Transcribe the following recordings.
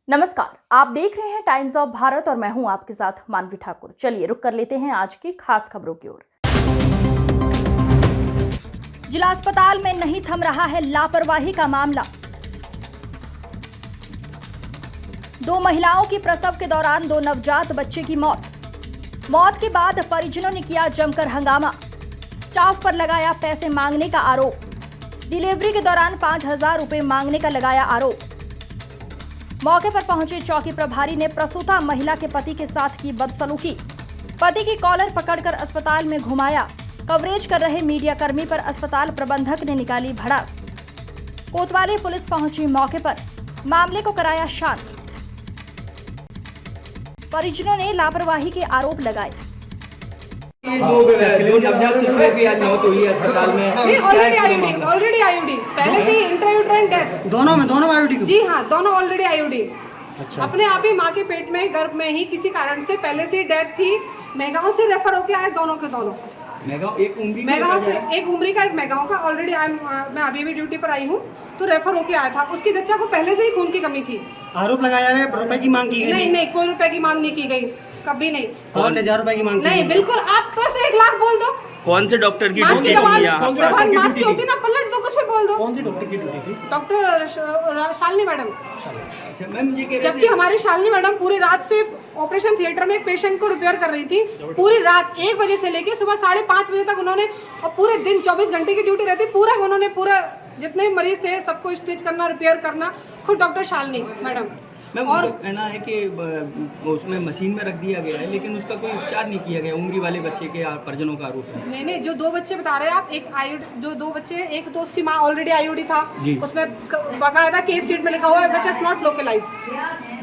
नमस्कार, आप देख रहे हैं टाइम्स ऑफ भारत और मैं हूं आपके साथ मानवी ठाकुर। चलिए रुक कर लेते हैं आज की खास खबरों की ओर। जिला अस्पताल में नहीं थम रहा है लापरवाही का मामला। 2 महिलाओं की प्रसव के दौरान 2 नवजात बच्चे की मौत के बाद परिजनों ने किया जमकर हंगामा। स्टाफ पर लगाया पैसे मांगने का आरोप। डिलीवरी के दौरान 5,000 रुपए मांगने का लगाया आरोप। मौके पर पहुंचे चौकी प्रभारी ने प्रसूता महिला के पति के साथ की बदसलूकी। पति की कॉलर पकड़कर अस्पताल में घुमाया। कवरेज कर रहे मीडियाकर्मी पर अस्पताल प्रबंधक ने निकाली भड़ास। कोतवाली पुलिस पहुंची मौके पर, मामले को कराया शांत। परिजनों ने लापरवाही के आरोप लगाए। नवजात शिशुओं की आज मौत हुई है अस्पताल में। ऑलरेडी आईयूडी पहले से ही इंट्रायूट्राइन डेथ दोनों में आईयूडी। जी हाँ, दोनों ऑलरेडी आईयूडी। अच्छा। अपने आप ही माँ के पेट में गर्भ में ही किसी कारण से पहले से डेथ थी। मेगांव से रेफर होके आए दोनों के दोनों। मेगांव से एक उमरी का, एक मेगांव का। ऑलरेडी मैं अभी भी ड्यूटी पर आई हूँ तो रेफर होके आया था। उसकी बच्चा को पहले से ही खून की कमी थी। आरोप लगाया है रुपए की मांग की गई? नहीं, कोई रुपए की मांग नहीं की गई, कभी नहीं। 5,000 रुपए की मांग? नहीं, बिल्कुल। आप तो से 1 लाख बोल दो। कौन से डॉक्टर की ड्यूटी थी यहाँ? मास्क की होती ना, पलट दो, कुछ भी बोल दो। कौन सी डॉक्टर की ड्यूटी थी? Doctor Shalini madam. अच्छा मैम, जबकि हमारी शालिनी मैडम पूरी रात से ऑपरेशन थिएटर में एक पेशेंट को रिपेयर कर रही थी। पूरी रात 1 बजे से लेके सुबह 5:30 बजे तक उन्होंने, और पूरे दिन 24 घंटे की ड्यूटी रहती। उन्होंने जितने मरीज थे सबको स्टिच करना, रिपेयर करना, खुद डॉक्टर शालिनी मैडम। और कहना है कि उसमें मशीन में रख दिया गया है, लेकिन उसका कोई उपचार नहीं किया गया। उम्री वाले बच्चे के परिजनों का आरोप है। नहीं, जो 2 बच्चे बता रहे हैं आप, जो 2 बच्चे, एक तो उसकी माँ ऑलरेडी आईयूडी था, उसमें बाकायदा केस शीट में लिखा हुआ है बच्चा नॉट लोकलाइज,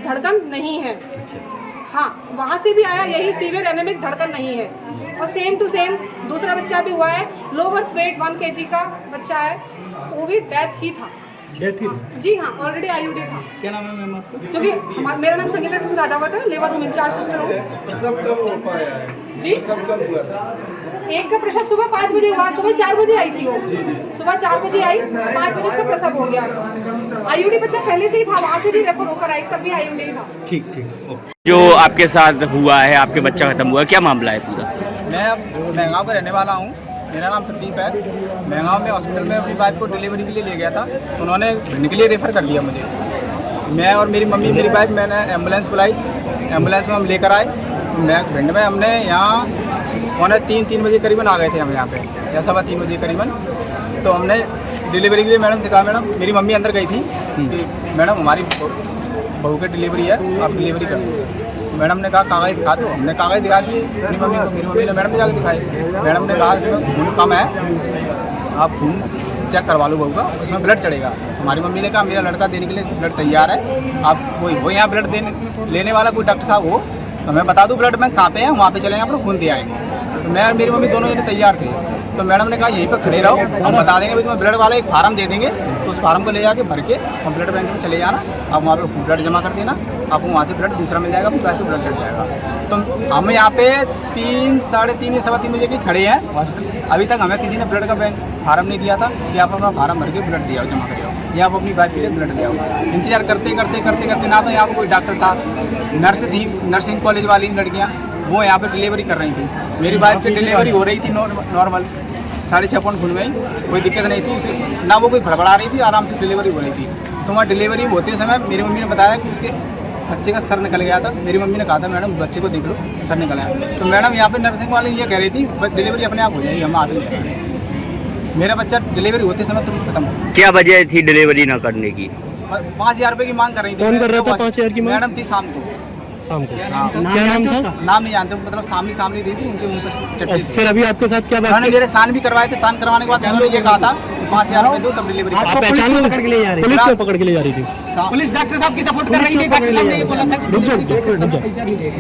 धड़कन नहीं है। हाँ, वहाँ से भी आया यही सीवियर एनेमिक, धड़कन नहीं है। और सेम टू सेम दूसरा बच्चा भी हुआ है, लो बर्थ वेट 1 kg का बच्चा है, वो भी डेथ ही था। जी हाँ, ऑलरेडी आईयूडी था। क्या नाम है मैम आपका? क्योंकि मेरा नाम संगीता सिंह राजावत है, लेबर रूम इंचार्ज सिस्टर हूँ जी। एक का प्रसव सुबह 5 बजे हुआ, सुबह 4 बजे आई थी वो। सुबह 4 बजे आई, 5 बजे उसका प्रसव हो गया। आईयूडी बच्चा पहले से ही था, वहाँ से भी रेफर होकर आई, तब भी आईयूडी था। ठीक ओके। जो आपके साथ हुआ है, आपके बच्चा खत्म हुआ, क्या मामला है पूरा? मैं महंगाव का रहने वाला हूँ। मेरा नाम प्रदीप है। महंगाव में हॉस्पिटल में अपनी वाइफ को डिलीवरी के लिए ले गया था। उन्होंने भिंड के लिए रेफ़र कर लिया मुझे। मैं और मेरी मम्मी, मेरी वाइफ, मैंने एम्बुलेंस बुलाई। एम्बुलेंस में हम लेकर आए। मैं भिंड में हमने यहाँ 3 बजे करीबन आ गए थे हम यहाँ पे, या 3:15 बजे करीबन। तो हमने डिलीवरी के लिए मैडम से कहा, मैडम, मेरी मम्मी अंदर गई थी कि मैडम हमारी बहू की डिलीवरी है, आप डिलीवरी कर दो। मैडम ने कहा कागज़ दिखा दो। हमने कागज़ दिखा दिए मेरी मम्मी को। मेरी मम्मी ने मैडम ने जाकर दिखाई। मैडम ने कहा इसमें खून कम है, आप खून चेक करवा लो बहू का, उसमें ब्लड चढ़ेगा। हमारी मम्मी ने कहा मेरा लड़का देने के लिए ब्लड तैयार है, आप वो यहाँ ब्लड लेने वाला कोई डॉक्टर साहब हो तो मैं बता दूँ ब्लड बैंक कहाँ पे है, वहाँ पे चले यहाँ पर खून दे आएंगे। तो मैं और मेरी मम्मी दोनों जने तैयार थे। तो मैडम ने कहा यहीं पर खड़े रहो, हम बता देंगे। भाई तुम्हें ब्लड वाला एक फार्म दे देंगे, तो उस फार्म को ले जाके भर के हम ब्लड बैंक में चले जाना, आप वहाँ पे ब्लड जमा कर देना, आपको वहाँ से ब्लड दूसरा मिल जाएगा, फिर ब्लड चढ़ जाएगा। तो हम यहाँ पे 3, 3:30 या 3:15 बजे के खड़े हैं हॉस्पिटल। अभी तक हमें किसी ने ब्लड का बैंक फार्म नहीं दिया था कि आप अपना फार्म भर के ब्लड दिया हो, जमा करिए या आप अपनी वाइफ के लिए ब्लड दिया हो। इंतजार करते ना तो यहाँ पर कोई डॉक्टर था, नर्स थी, नर्सिंग कॉलेज वाली लड़कियाँ, वो यहाँ पे डिलीवरी कर रही थी। मेरी वाइफ की डिलीवरी हो रही थी नॉर्मल, 6.5 पॉइंट खून में, कोई दिक्कत नहीं थी उसे, ना वो कोई फड़फड़ा रही थी, आराम से डिलीवरी हो रही थी। तो वहाँ डिलीवरी होते समय मेरी मम्मी ने बताया कि उसके बच्चे का सर निकल गया था। मेरी मम्मी ने कहा था मैडम बच्चे को देख लो, सर निकल आया। तो मैडम यहाँ पे नर्सिंग वाली ये कह रही थी बस डिलीवरी अपने आप हो जाएगी, हम आते नहीं। मेरा बच्चा डिलीवरी होते समय तुरंत खत्म हो। क्या वजह थी डिलीवरी न करने की? 5,000 रुपये की मांग कर रही थी। कौन कर रहा था 5,000 की मांग? मैडम थी शाम को। हाँ। क्या नाम था? नाम नहीं जानते, मतलब सामने दी थी उनके मुंह पे चट्टी। फिर अभी आपके साथ क्या बात? उन्होंने मेरे साइन भी करवाए थे। साइन करवाने के बाद उन्होंने ये कहा था 5,000 रुपये दो तब डिलीवरी। आप पहचान में पकड़ के ले जा रही? पुलिस को पकड़ के ले जा रही थी? पुलिस डॉक्टर साहब की सपोर्ट कर रही थी। डॉक्टर साहब ने ये बोला था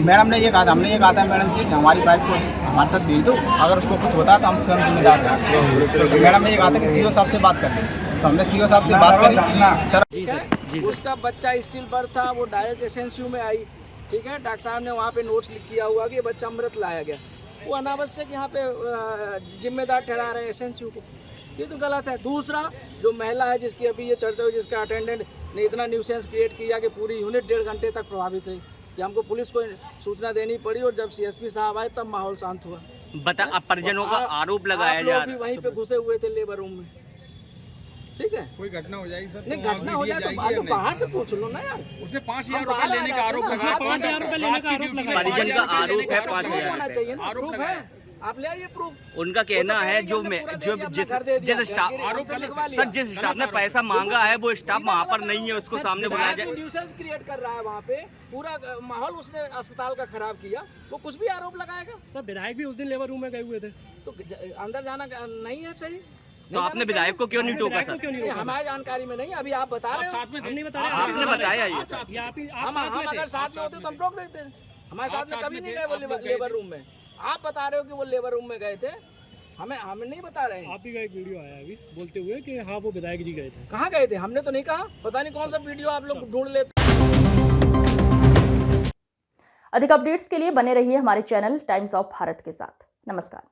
मैडम ने ये कहा था, हमने ये कहा था मैडम से हमारी वाइफ को हमारे साथ भेज दो, अगर उसको कुछ होता है तो हम स्वयं जिम्मेदार हैं। मैडम ने ये कहा था कि सीओ साहब से बात कर लें, तो हमने सीओ साहब से बात करी। सर उसका बच्चा स्टिल बर्थ था, वो डायरेक्ट एसएनसीयू में आई। ठीक है, डॉक्टर साहब ने वहाँ पे नोट्स किया हुआ कि ये बच्चा अमृत लाया गया। वो अनावश्यक यहाँ पे जिम्मेदार ठहरा रहे हैं एसएनसीयू को, ये तो गलत है। दूसरा जो महिला है जिसकी अभी ये चर्चा हुई, जिसका अटेंडेंट ने इतना न्यूसेंस क्रिएट किया कि पूरी यूनिट 1.5 घंटे तक प्रभावित रही, कि हमको पुलिस को सूचना देनी पड़ी, और जब CSP साहब आए तब माहौल शांत हुआ। बता, अब परिजनों का आरोप लगाया जा रहा रहा है, वहीं पे घुसे हुए थे लेबर रूम में, ठीक है। कोई घटना हो जाएगी सर? नहीं, घटना हो जाए तो बाहर से पूछ लो ना यार। उसने 5,000 रुपए लेने का आरोप लगाया, 5,000 रुपए लेने का आरोप लगाया। परिजन का आरोप है 5,000 होना चाहिए ना, आरोप प्रूफ है, आप ले आइए प्रूफ। उनका कहना है जिस स्टाफ ने पैसा मांगा है वो स्टाफ वहाँ पर नहीं है, उसको सामने बुलाया जाए। न्यूसेंस क्रिएट कर रहा है वहाँ पे, पूरा माहौल उसने अस्पताल का खराब किया, वो कुछ भी आरोप लगाएगा। सर विधायक भी उस दिन लेबर रूम में गए हुए थे, तो अंदर जाना नहीं है सही। तो आपने विधायक को क्यों नहीं टोका सर? हमारी जानकारी में नहीं, अभी आप बता रहे हो। हम नहीं बता रहे, आपने बताया ये हम अगर साथ में होते तो हम रोक देते। हमारे साथ में कभी नहीं गए वो लेबर रूम में। आप बता रहे हो कि वो लेबर रूम में गए थे, हमें नहीं बता रहे हैं। आप ही का एक वीडियो आया अभी बोलते हुए कि हाँ वो विधायक जी गए थे। कहाँ गए थे? हमने तो नहीं कहा, पता नहीं कौन सा वीडियो आप लोग ढूंढ लेते। अधिक अपडेट्स के लिए बने रहिए हमारे चैनल टाइम्स ऑफ भारत के साथ। नमस्कार।